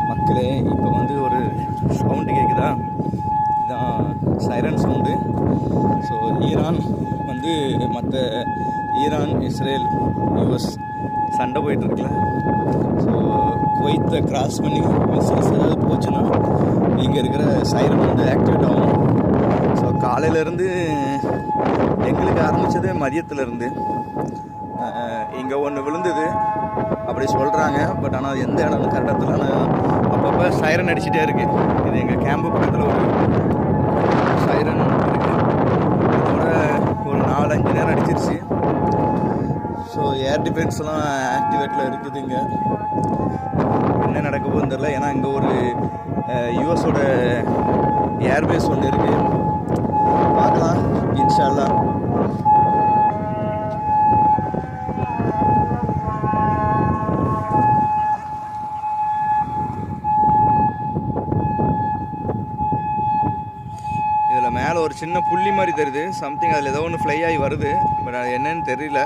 மக்களே, இப்போ வந்து ஒரு சவுண்டு கேட்குதா? இதுதான் சைரன் சவுண்டு. ஸோ ஈரான் வந்து மற்ற ஈரான், இஸ்ரேல், யூஎஸ் சண்டை போயிட்டுருக்குல. ஸோ குவைத்தை கிராஸ் பண்ணி மிசைல்ஸ் ஏதாவது போச்சுன்னா இங்கே இருக்கிற சைரன் வந்து ஆக்டிவேட் ஆகும். ஸோ காலையிலேருந்து எங்களுக்கு ஆரம்பித்தது மதியத்துலேருந்து இங்கே ஒன்று விழுந்தது அப்படி சொல்கிறாங்க. பட் ஆனால் எந்த இடம்னு கரெக்டாக தெரியல. ஆனால் அப்பப்போ சைரன் அடிச்சுட்டே இருக்குது. இது எங்கள் கேம்பு பக்கத்தில் ஒரு சைரன் இருக்குது. இதோட ஒரு 4-5 நேரம் அடிச்சிருச்சு. ஸோ ஏர் டிஃபென்ஸ்லாம் ஆக்டிவேட்டில் இருக்குது. இங்கே என்ன நடக்க போகுதுன்னு தெரில. ஏன்னா இங்கே ஒரு யூஎஸோட ஏர்பேஸ் ஒன்று இருக்குது. பார்க்கலாம் இன்ஷா அல்லாஹ். இதில் மேலே ஒரு சின்ன புள்ளி மாதிரி தெரியுது. சம்திங் அதில் ஏதோ ஒன்று ஃப்ளை ஆகி வருது. பட் அது என்னன்னு தெரியல.